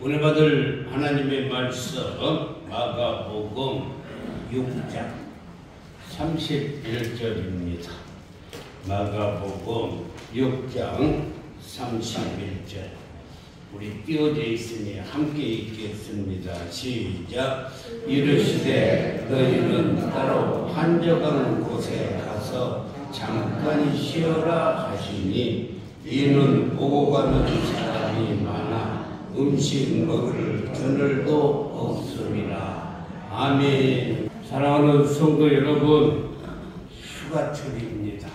오늘 받을 하나님의 말씀 마가복음 6장 31절입니다. 마가복음 6장 31절. 우리 띄어져 있으니 함께 읽겠습니다. 시작. 이르시되 너희는 따로 한적한 곳에 가서 잠깐 쉬어라 하시니 이는 오고 가는 사람이 많아 음식 먹을 그늘도 없음이라. 아멘. 사랑하는 성도 여러분, 휴가철입니다.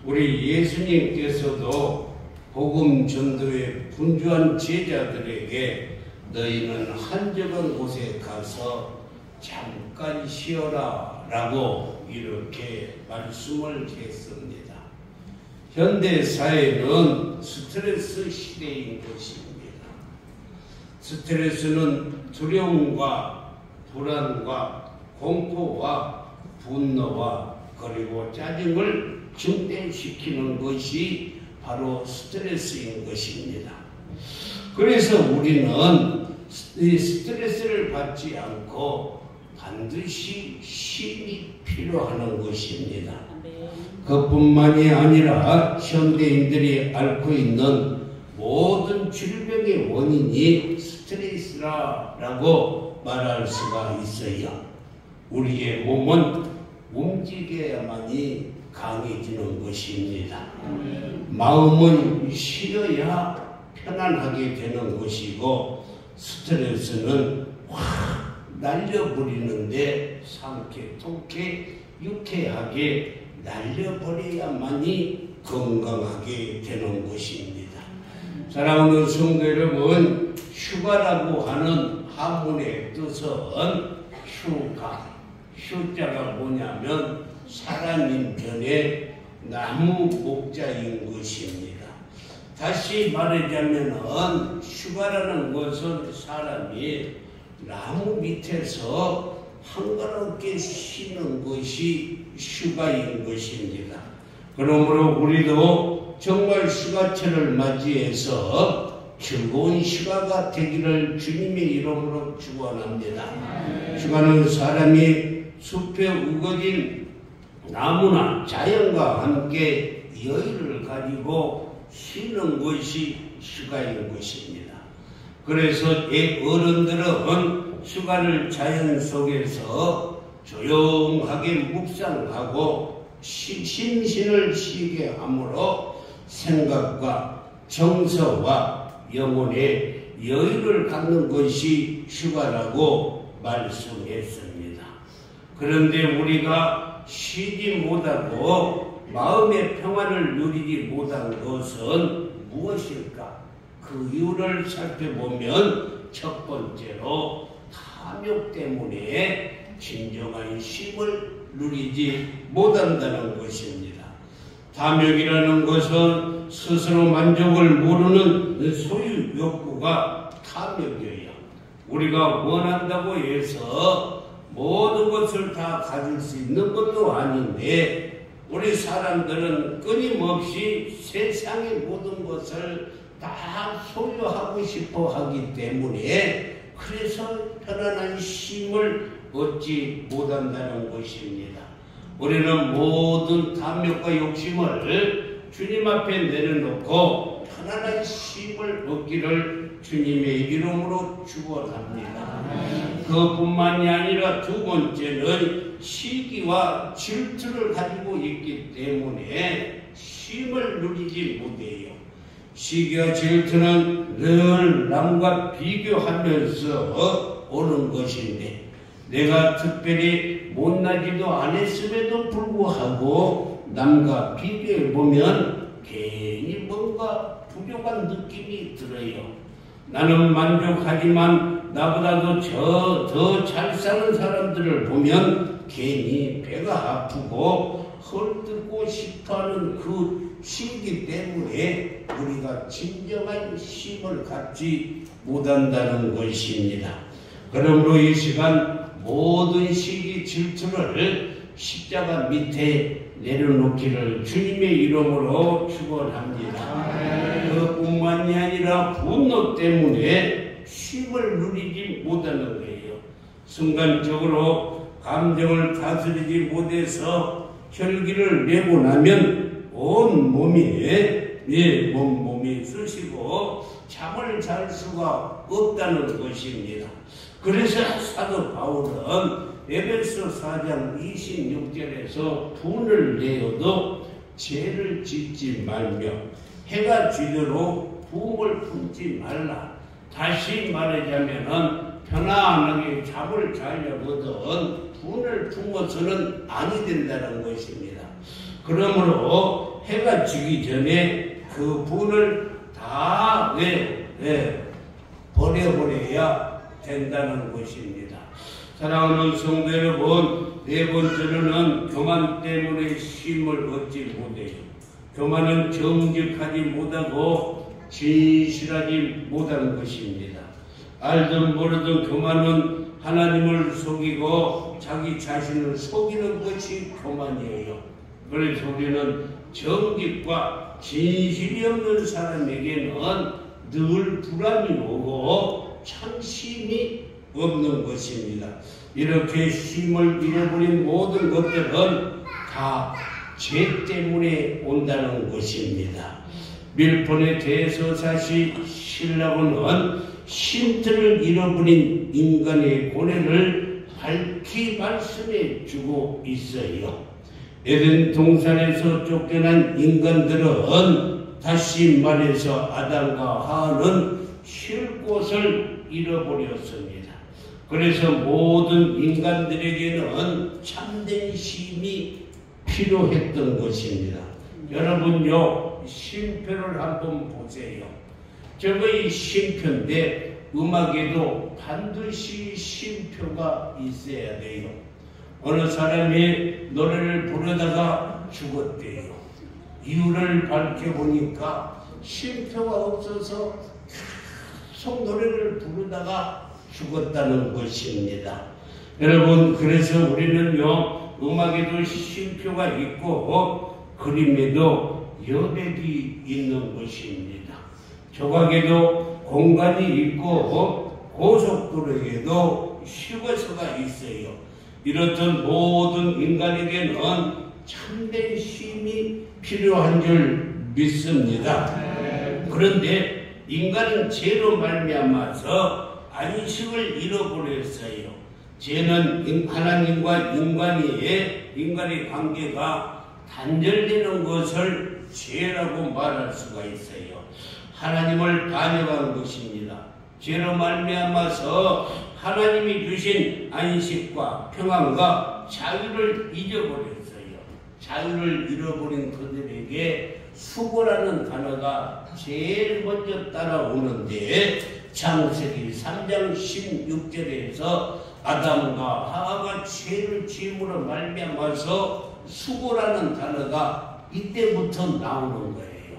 우리 예수님께서도 복음 전도의 분주한 제자들에게 너희는 한적한 곳에 가서 잠깐 쉬어라 라고 이렇게 말씀을 했습니다. 현대 사회는 스트레스 시대인 것입니다. 스트레스는 두려움과 불안과 공포와 분노와 그리고 짜증을 증대시키는 것이 바로 스트레스인 것입니다. 그래서 우리는 이 스트레스를 받지 않고 반드시 쉼이 필요한 것입니다. 그뿐만이 아니라 현대인들이 앓고 있는 모든 질병의 원인이 스트레스라고 말할 수가 있어요. 우리의 몸은 움직여야만이 강해지는 것입니다. 마음은 쉬어야 편안하게 되는 것이고 스트레스는 확 날려버리는데 상쾌, 유쾌하게 날려버려야만이 건강하게 되는 것입니다. 사랑하는 성도 여러분, 휴가라고 하는 한문의 뜻은 휴자가 뭐냐면 사람인 편에 나무 목자인 것입니다. 다시 말하자면 휴가라는 것은 사람이 나무 밑에서 한가롭게 쉬는 것이 휴가인 것입니다. 그러므로 우리도 정말 휴가철을 맞이해서 즐거운 휴가가 되기를 주님의 이름으로 축원합니다. 휴가는 사람이 숲에 우거진 나무나 자연과 함께 여유를 가지고 쉬는 것이 휴가인 것입니다. 그래서 어른들은 휴가를 자연 속에서 조용하게 묵상하고 심신을 쉬게 하므로 생각과 정서와 영혼의 여유를 갖는 것이 휴가라고 말씀했습니다. 그런데 우리가 쉬지 못하고 마음의 평안을 누리지 못한 것은 무엇일까? 그 이유를 살펴보면 첫 번째로 탐욕 때문에 진정한 쉼을 누리지 못한다는 것입니다. 탐욕이라는 것은 스스로 만족을 모르는 소유 욕구가 탐욕이에요. 우리가 원한다고 해서 모든 것을 다 가질 수 있는 것도 아닌데 우리 사람들은 끊임없이 세상의 모든 것을 다 소유하고 싶어 하기 때문에 그래서 편안한 쉼을 얻지 못한다는 것입니다. 우리는 모든 탐욕과 욕심을 주님 앞에 내려놓고 편안한 쉼을 얻기를 주님의 이름으로 축원합니다. 그뿐만이 아니라 두 번째는 시기와 질투를 가지고 있기 때문에 쉼을 누리지 못해요. 시기와 질투는 늘 남과 비교하면서 오는 것인데 내가 특별히 못나지도 않았음에도 불구하고 남과 비교해보면 괜히 뭔가 부족한 느낌이 들어요. 나는 만족하지만 나보다도 더 잘 사는 사람들을 보면 괜히 배가 아프고 헐뜯고 싶어하는 그 시기 때문에 우리가 진정한 쉼을 갖지 못한다는 것입니다. 그러므로 이 시간 모든 시기 질투를 십자가 밑에 내려놓기를 주님의 이름으로 축원합니다. 그뿐만이 아니라 분노 때문에 쉼을 누리지 못하는 거예요. 순간적으로 감정을 다스리지 못해서 혈기를 내고 나면 온 몸이 쑤시고 잠을 잘 수가 없다는 것입니다. 그래서 사도 바울은 에베소 4장 26절에서 분을 내어도 죄를 짓지 말며 해가 지도록 부음을 품지 말라. 다시 말하자면은 편안하게 잠을 자려거든 분을 품어서는 아니 된다는 것입니다. 그러므로 해가 지기 전에 그 분을 다 버려버려야 된다는 것입니다. 사랑하는 성도 여러분, 네 번째로는 교만 때문에 쉼을 얻지 못해요. 교만은 정직하지 못하고 진실하지 못하는 것입니다. 알든 모르든 교만은 하나님을 속이고 자기 자신을 속이는 것이 교만이에요. 그래서 우리는 정직과 진실이 없는 사람에게는 늘 불안이 오고 참심이 없는 것입니다. 이렇게 쉼을 잃어버린 모든 것들은 다 죄 때문에 온다는 것입니다. 밀본의 대서사시 신라고는 쉼터를 잃어버린 인간의 고뇌를 밝히 말씀해 주고 있어요. 에덴 동산에서 쫓겨난 인간들은 다시 말해서 아담과 하와는 쉴 곳을 잃어버렸습니다. 그래서 모든 인간들에게는 참된 쉼이 필요했던 것입니다. 여러분요, 쉼표를 한번 보세요. 저거이 쉼표인데 음악에도 반드시 쉼표가 있어야 돼요. 어느 사람이 노래를 부르다가 죽었대요. 이유를 밝혀보니까 쉼표가 없어서 계속 노래를 부르다가 죽었다는 것입니다. 여러분, 그래서 우리는요, 음악에도 쉼표가 있고 그림에도 여백이 있는 것입니다. 조각에도 공간이 있고 고속도로에도 휴게소가 있어요. 이렇듯 모든 인간에게는 참된 쉼이 필요한 줄 믿습니다. 그런데 인간은 죄로 말미암아서 안식을 잃어버렸어요. 죄는 하나님과 인간의 관계가 단절되는 것을 죄라고 말할 수가 있어요. 하나님을 반역한 것입니다. 죄로 말미암아서 하나님이 주신 안식과 평안과 자유를 잊어버렸어요. 자유를 잃어버린 그들에게 수고라는 단어가 제일 먼저 따라오는데 창세기 3장 16절에서 아담과 하와가 죄를 지음으로 말미암아서 수고라는 단어가 이때부터 나오는 거예요.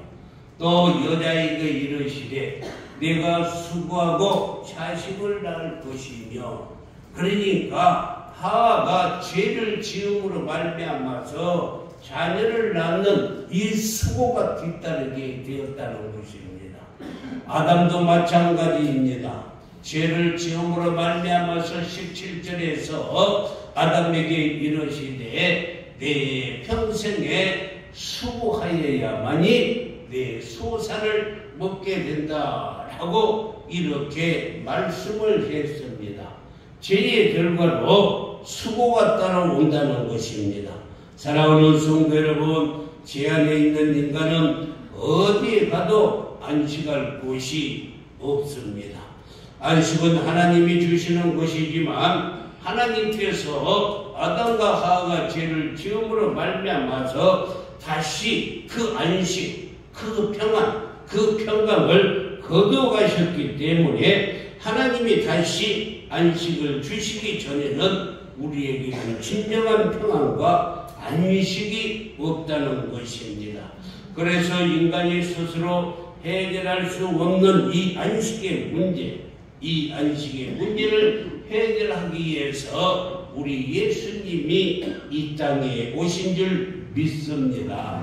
또 여자에게 이르시되 내가 수고하고 자식을 낳을 것이며, 그러니까 하와가 죄를 지음으로 말미암아서 자녀를 낳는 이 수고가 뒤따르게 되었다는 것입니다. 아담도 마찬가지입니다. 죄를 지음으로 말미암아서 17절에서 아담에게 이르시되 내 평생에 수고하여야만이 내 소산을 먹게 된다라고 이렇게 말씀을 했습니다. 죄의 결과로 수고가 따라온다는 것입니다. 사랑하는 성도 여러분, 죄 안에 있는 인간은 어디에 가도 안식할 곳이 없습니다. 안식은 하나님이 주시는 것이지만 하나님께서 아담과 하와가 죄를 지음으로 말미암아서 다시 그 안식, 그 평안, 그 평강을 거두어가셨기 때문에 하나님이 다시 안식을 주시기 전에는 우리에게는 진정한 평안과 안식이 없다는 것입니다. 그래서 인간이 스스로 해결할 수 없는 이 안식의 문제를 해결하기 위해서 우리 예수님이 이 땅에 오신 줄 믿습니다.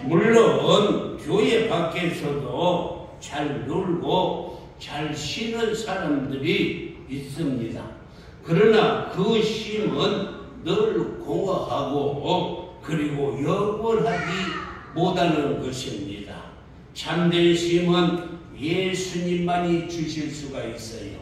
물론 교회 밖에서도 잘 놀고 잘 쉬는 사람들이 있습니다. 그러나 그 쉼은 늘 공허하고 그리고 영원하지 못하는 것입니다. 참된 쉼은 예수님만이 주실 수가 있어요.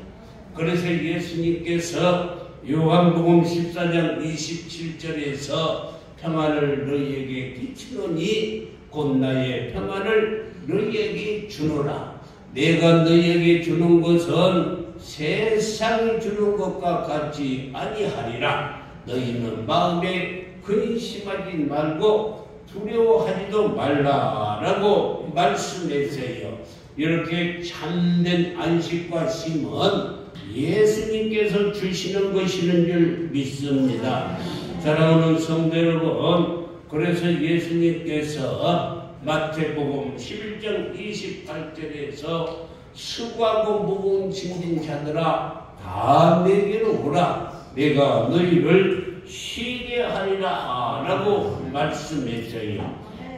그래서 예수님께서 요한복음 14장 27절에서 평안을 너희에게 끼치노니 곧 나의 평안을 너희에게 주노라. 내가 너희에게 주는 것은 세상이 주는 것과 같지 아니하리라. 너희는 마음에 근심하지 말고 두려워하지도 말라라고 말씀했어요. 이렇게 참된 안식과 쉼은 예수님께서 주시는 것이는 줄 믿습니다. 사랑하는 성도 여러분, 그래서 예수님께서 마태복음 11장 28절에서 수고하고 무거운 짐진 자들아 다 내게로 오라. 내가 너희를 쉬게 하리라 라고 말씀했어요.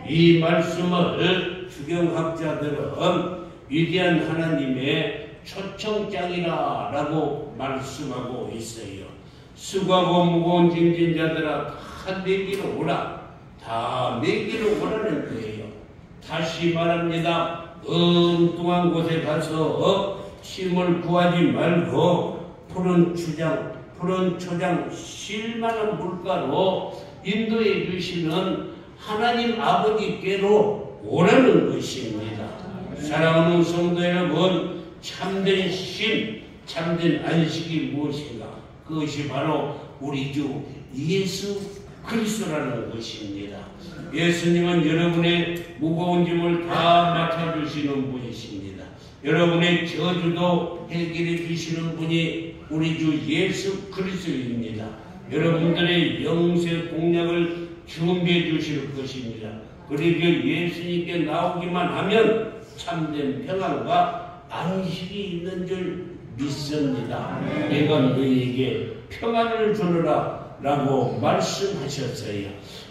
이 말씀을 주경학자들은 위대한 하나님의 초청장이라 라고 말씀하고 있어요. 수고하고 무거운 짐진 자들아 다 내게로 오라. 다 내게로 오라는 거예요. 다시 말합니다. 엉뚱한 곳에 가서 쉼을 구하지 말고 푸른 초장 쉴만한 물가로 인도해 주시는 하나님 아버지께로 오라는 것입니다. 사랑하는 성도 여러분, 참된 쉼, 참된 안식이 무엇인가? 그것이 바로 우리 주 예수 그리스도라는 것입니다. 예수님은 여러분의 무거운 짐을 다 맡아주시는 분이십니다. 여러분의 저주도 해결해 주시는 분이 우리 주 예수 그리스도입니다. 여러분들의 영세 공약을 준비해 주실 것입니다. 그리고 예수님께 나오기만 하면 참된 평안과 안식이 있는 줄 믿습니다. 내가 너희에게 평안을 주노라 라고 말씀하셨어요.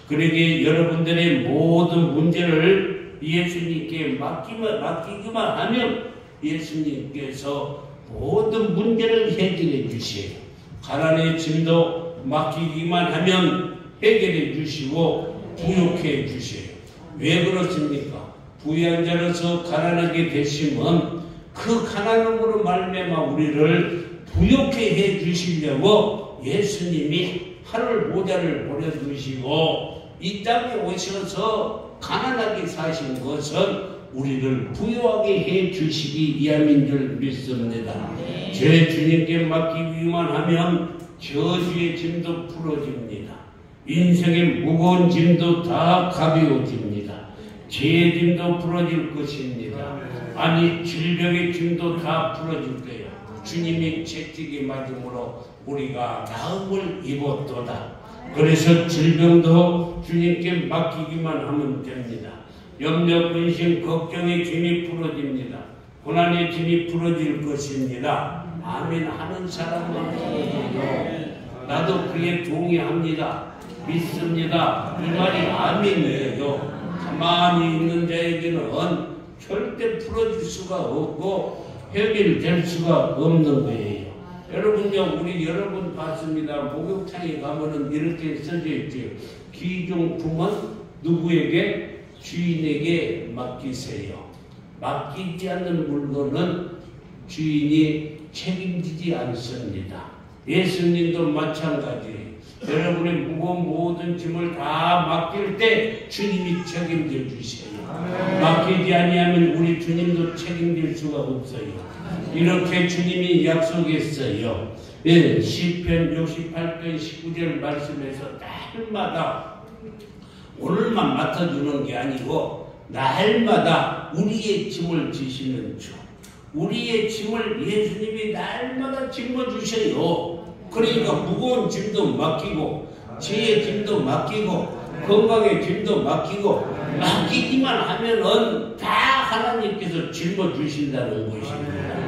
그러기에 여러분들의 모든 문제를 예수님께 맡기기만 하면 예수님께서 모든 문제를 해결해 주세요. 가난의 짐도 맡기기만 하면 해결해 주시고 부욕해 주세요. 왜 그렇습니까? 부유한 자로서 가난하게 되시면 그 가난함으로 말미암아 우리를 부욕해 해 주시려고 예수님이 하늘 보좌를 보내주시고 이 땅에 오셔서 가난하게 사신 것은 우리를 부유하게 해 주시기 위함인 줄 믿습니다. 제 주님께 맡기기만 하면 저주의 짐도 풀어집니다. 인생의 무거운 짐도 다 가벼워집니다. 죄의 짐도 풀어질 것입니다. 아니 질병의 짐도 다 풀어질 거예요. 주님이 채찍에 맞음으로 우리가 나음을 입었도다. 그래서 질병도 주님께 맡기기만 하면 됩니다. 염려, 근심, 걱정의 짐이 풀어집니다. 고난의 짐이 풀어질 것입니다. 아멘 하는 사람만 풀어져요. 나도 그에 동의합니다. 믿습니다. 이 말이 아멘이에요. 가만히 있는 자에게는 절대 풀어질 수가 없고 해결될 수가 없는 거예요. 여러분요, 우리 여러분 봤습니다. 목욕탕에 가면은 이렇게 써져 있죠. 귀중품은 누구에게? 주인에게 맡기세요. 맡기지 않는 물건은 주인이 책임지지 않습니다. 예수님도 마찬가지예요. 여러분의 무거운 모든 짐을 다 맡길 때 주님이 책임져 주세요. 맡기지 아니하면 우리 주님도 책임질 수가 없어요. 이렇게 주님이 약속했어요. 예, 시편 68편 19절 말씀에서 날마다 오늘만 맡아주는 게 아니고 날마다 우리의 짐을 지시는 주, 우리의 짐을 예수님이 날마다 짊어주셔요. 그러니까 무거운 짐도 맡기고 죄의 짐도 맡기고 건강의 짐도 맡기고 맡기기만 하면은 다 하나님께서 짊어주신다는 것입니다.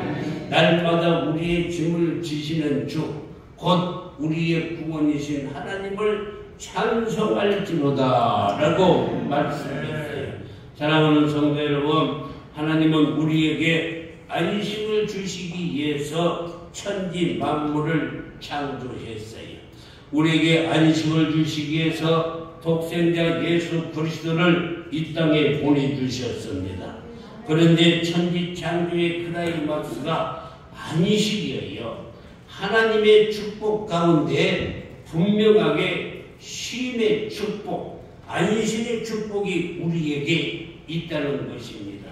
날마다 우리의 짐을 지시는 주, 곧 우리의 구원이신 하나님을 찬송할지로다 라고 말씀했어요. 사랑하는 성도 여러분, 하나님은 우리에게 안식을 주시기 위해서 천지 만물을 창조했어요. 우리에게 안식을 주시기 위해서 독생자 예수 그리스도를 이 땅에 보내주셨습니다. 그런데 천지 창조의 크라이막스가 안식이에요. 하나님의 축복 가운데 분명하게 쉼의 축복, 안식의 축복이 우리에게 있다는 것입니다.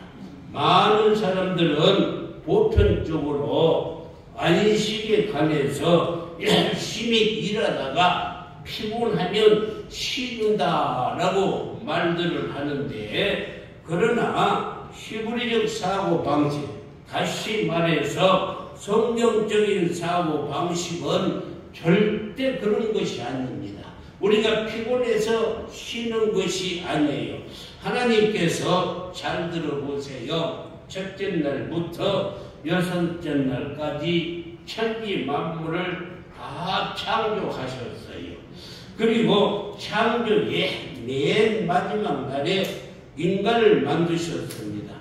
많은 사람들은 보편적으로 안식에 관해서 열심히 일하다가 피곤하면 쉬는다라고 말들을 하는데, 그러나 히브리적 사고방식, 다시 말해서 성경적인 사고방식은 절대 그런 것이 아닙니다. 우리가 피곤해서 쉬는 것이 아니에요. 하나님께서 잘 들어보세요. 첫째 날부터 여섯째 날까지 천지 만물을 다 창조하셨어요. 그리고 창조의 맨 마지막 날에 인간을 만드셨습니다.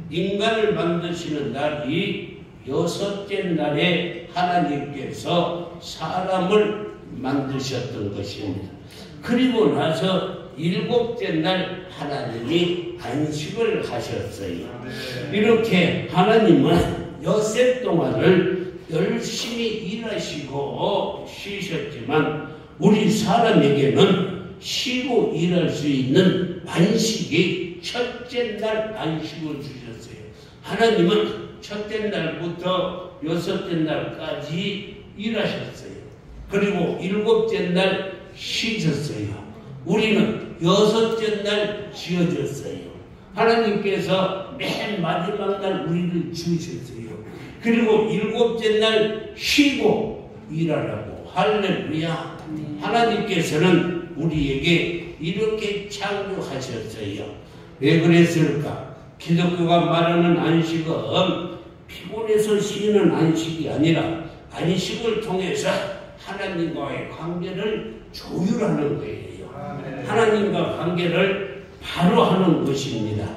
인간을 만드시는 날이 여섯째 날에 하나님께서 사람을 만드셨던 것입니다. 그리고 나서 일곱째 날 하나님이 안식을 하셨어요. 이렇게 하나님은 엿새 동안을 열심히 일하시고 쉬셨지만 우리 사람에게는 쉬고 일할 수 있는 안식이 첫째 날 안식을 주셨어요. 하나님은 첫째 날부터 여섯째 날까지 일하셨어요. 그리고 일곱째 날 쉬셨어요. 우리는 여섯째 날 지어졌어요. 하나님께서 맨 마지막 날 우리를 지으셨어요. 그리고 일곱째 날 쉬고 일하라고. 할렐루야. 하나님께서는 우리에게 이렇게 창조하셨어요. 왜 그랬을까? 기독교가 말하는 안식은 피곤해서 쉬는 안식이 아니라 안식을 통해서 하나님과의 관계를 조율하는 거예요. 하나님과 관계를 바로 하는 것입니다.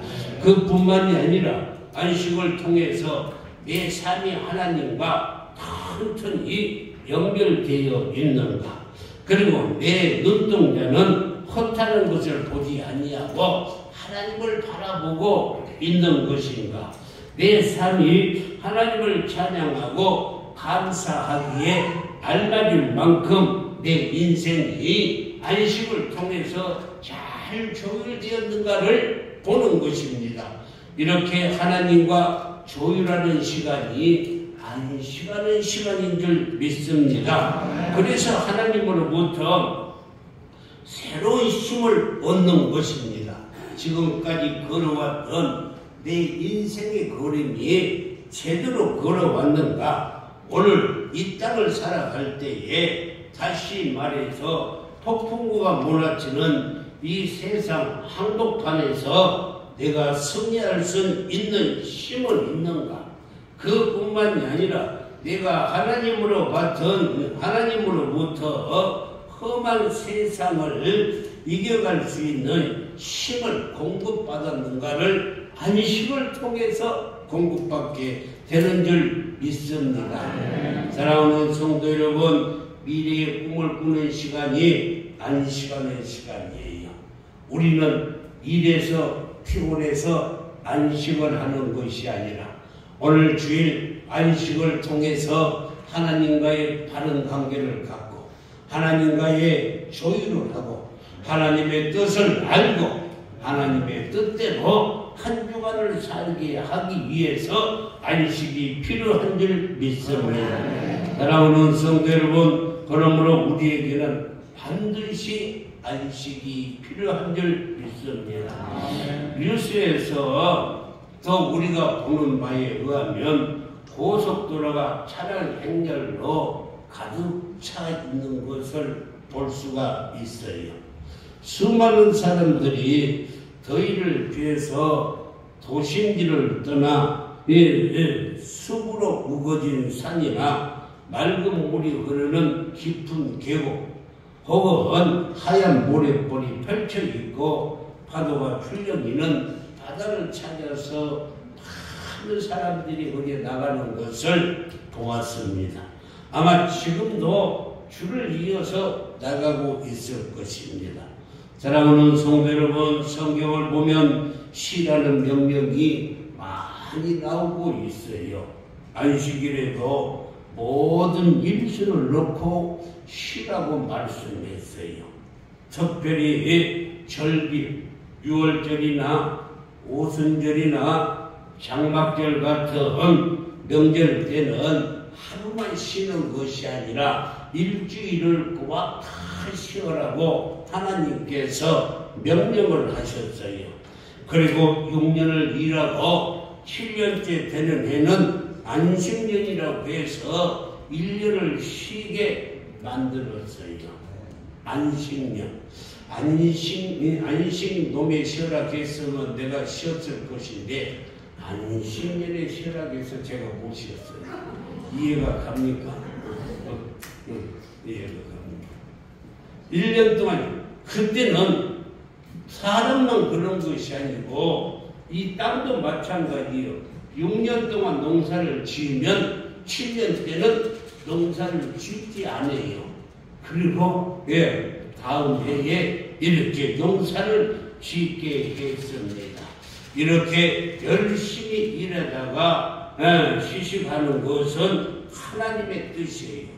그뿐만이 아니라 안식을 통해서 내 삶이 하나님과 튼튼히 연결되어 있는가. 그리고 내 눈동자는 헛하는 것을 보지 아니하고 하나님을 바라보고 있는 것인가. 내 삶이 하나님을 찬양하고 감사하기에 알맞을 만큼 내 인생이 안식을 통해서 잘 조율되었는가를 보는 것입니다. 이렇게 하나님과 조율하는 시간이 안식하는 시간인 줄 믿습니다. 그래서 하나님으로부터 새로운 힘을 얻는 것입니다. 지금까지 걸어왔던 내 인생의 걸음이 제대로 걸어왔는가? 오늘 이 땅을 살아갈 때에 다시 말해서 폭풍우가 몰아치는 이 세상 한복판에서 내가 승리할 수 있는 힘은 있는가? 그뿐만이 아니라 내가 하나님으로부터 험한 세상을 이겨갈 수 있는 힘을 공급받았는가를 안식을 통해서 공급받게 되는 줄 믿습니다. 사랑하는 성도 여러분, 미래의 꿈을 꾸는 시간이 안식하는 시간이에요. 우리는 일해서 피곤해서 안식을 하는 것이 아니라 오늘 주일 안식을 통해서 하나님과의 바른 관계를 갖고 하나님과의 조율을 하고 하나님의 뜻을 알고 하나님의 뜻대로 한 주간을 살게 하기 위해서 안식이 필요한 줄 믿습니다. 사랑하는 성도 여러분, 그러므로 우리에게는 반드시 안식이 필요한 줄 믿습니다. 뉴스에서 또 우리가 보는 바에 의하면 고속도로가 차량 행렬로 가득 차 있는 것을 볼 수가 있어요. 수많은 사람들이 더위를 피해서 도심지를 떠나 숲으로 우거진 산이나 맑은 물이 흐르는 깊은 계곡, 혹은 하얀 모래벌이 펼쳐 있고 파도가 출렁이는 바다를 찾아서 많은 사람들이 거기에 나가는 것을 보았습니다. 아마 지금도 줄을 이어서 나가고 있을 것입니다. 사랑하는 성도 여러분, 성경을 보면 시라는 명령이 많이 나오고 있어요. 안식일에도 모든 일순을 넣고 쉬라고 말씀했어요. 특별히 절기, 6월절이나 오순절이나 장막절 같은 명절 때는 하루만 쉬는 것이 아니라 일주일을 꽉 쉬어라고 하나님께서 명령을 하셨어요. 그리고 6년을 일하고 7년째 되는 해는 안식년이라고 해서 1년을 쉬게 만들었어요. 안식년. 안식놈에 쉬어라했으면 내가 쉬었을 것인데 안식년에 쉬어라해서 제가 못 쉬었어요. 이해가 갑니까? 이해가 갑니까? 1년 동안 그때는 사람만 그런 것이 아니고 이 땅도 마찬가지예요. 6년 동안 농사를 지으면 7년 때는 농사를 짓지 않아요. 그리고 다음 해에 이렇게 농사를 짓게 했습니다. 이렇게 열심히 일하다가 휴식하는 것은 하나님의 뜻이에요.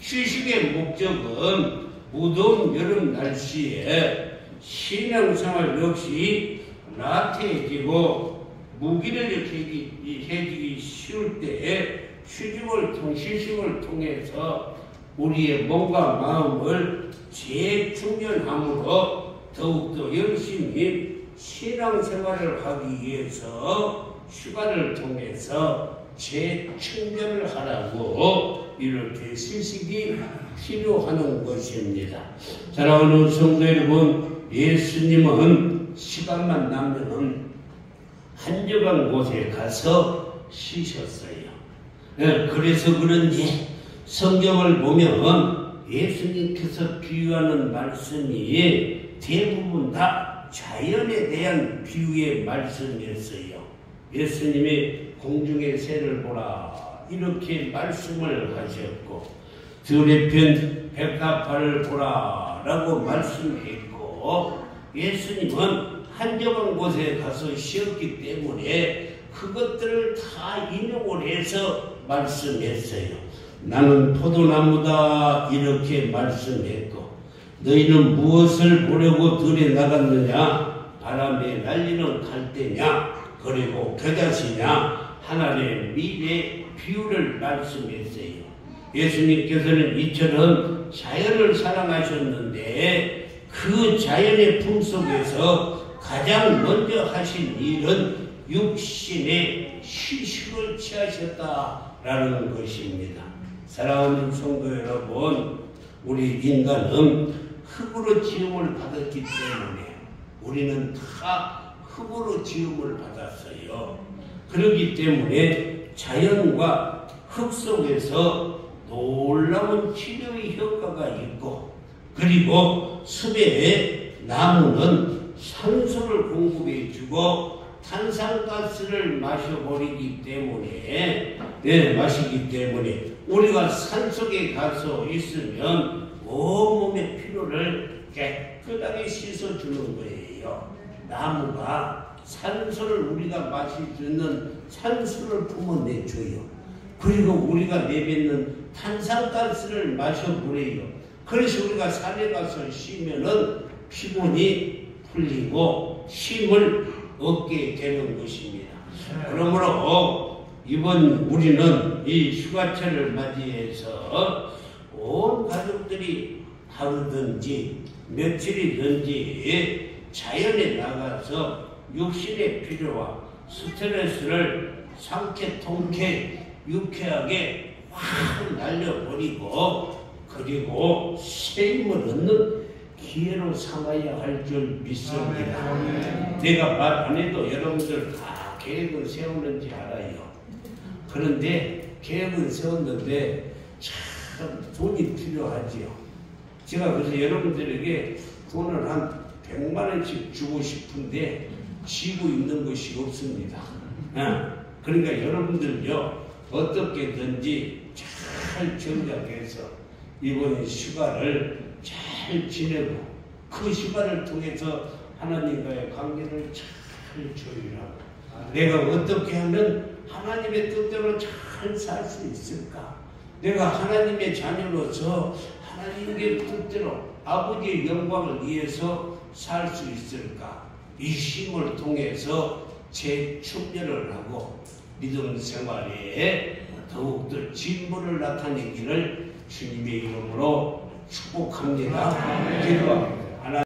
휴식의 목적은 무더운 여름 날씨에 신앙생활 역시 나태해지고 무기력해지기 쉬울 때에 휴식을 통해서 우리의 몸과 마음을 재충전함으로 더욱더 열심히 신앙생활을 하기 위해서 휴가를 통해서 재충전을 하라고 이렇게 휴식이 필요하는 것입니다. 사랑하는 성도 여러분, 예수님은 시간만 나면은 한적한 곳에 가서 쉬셨어요. 그래서 그런지 성경을 보면 예수님께서 비유하는 말씀이 대부분 다 자연에 대한 비유의 말씀이었어요. 예수님이 공중의 새를 보라 이렇게 말씀을 하셨고 들의 편 백합화를 보라 라고 말씀했고 예수님은 한적한 곳에 가서 쉬었기 때문에 그것들을 다 인용을 해서 말씀했어요. 나는 포도나무다 이렇게 말씀했고 너희는 무엇을 보려고 들에 나갔느냐? 바람에 날리는 갈대냐? 그리고 겨자씨냐? 하나님의 미래 비유를 말씀했어요. 예수님께서는 이처럼 자연을 사랑하셨는데 그 자연의 품속에서 가장 먼저 하신 일은 육신의 휴식을 취하셨다라는 것입니다. 사랑하는 성도 여러분, 우리 인간은 흙으로 지음을 받았기 때문에 우리는 다 흙으로 지음을 받았어요. 그렇기 때문에 자연과 흙 속에서 놀라운 치료의 효과가 있고 그리고 숲의 나무는 산소를 공급해주고 탄산가스를 마시기 때문에 우리가 산속에 가서 있으면 온몸의 피로를 깨끗하게 씻어주는 거예요. 나무가 산소를 우리가 마실 수 있는 산소를 품어내줘요. 그리고 우리가 내뱉는 탄산가스를 마셔보래요. 그래서 우리가 산에 가서 쉬면은 피곤이 풀리고 힘을 얻게 되는 것입니다. 그러므로 이번 우리는 이 휴가철을 맞이해서 온 가족들이 하루든지 며칠이든지 자연에 나가서 육신의 필요와 스트레스를 상쾌 통쾌 유쾌하게 확 날려버리고 그리고 새 힘을 얻는 기회로 삼아야 할 줄 믿습니다. 내가 말 안 해도 여러분들 다 계획을 세우는지 알아요. 그런데 계획은 세웠는데 참 돈이 필요하지요. 제가 그래서 여러분들에게 돈을 한 100만 원씩 주고 싶은데 쥐고 있는 것이 없습니다. 그러니까 여러분들요, 어떻게든지 잘 정작해서 이번 휴가를 잘 지내고 그 휴가를 통해서 하나님과의 관계를 잘 조율하고 내가 어떻게 하면 하나님의 뜻대로 잘 살 수 있을까? 내가 하나님의 자녀로서 하나님의 뜻대로 아버지의 영광을 위해서 살 수 있을까? 이 힘을 통해서 재충전을 하고 믿음 생활에 더욱더 진보를 나타내기를 주님의 이름으로 축복합니다. 기도합니다.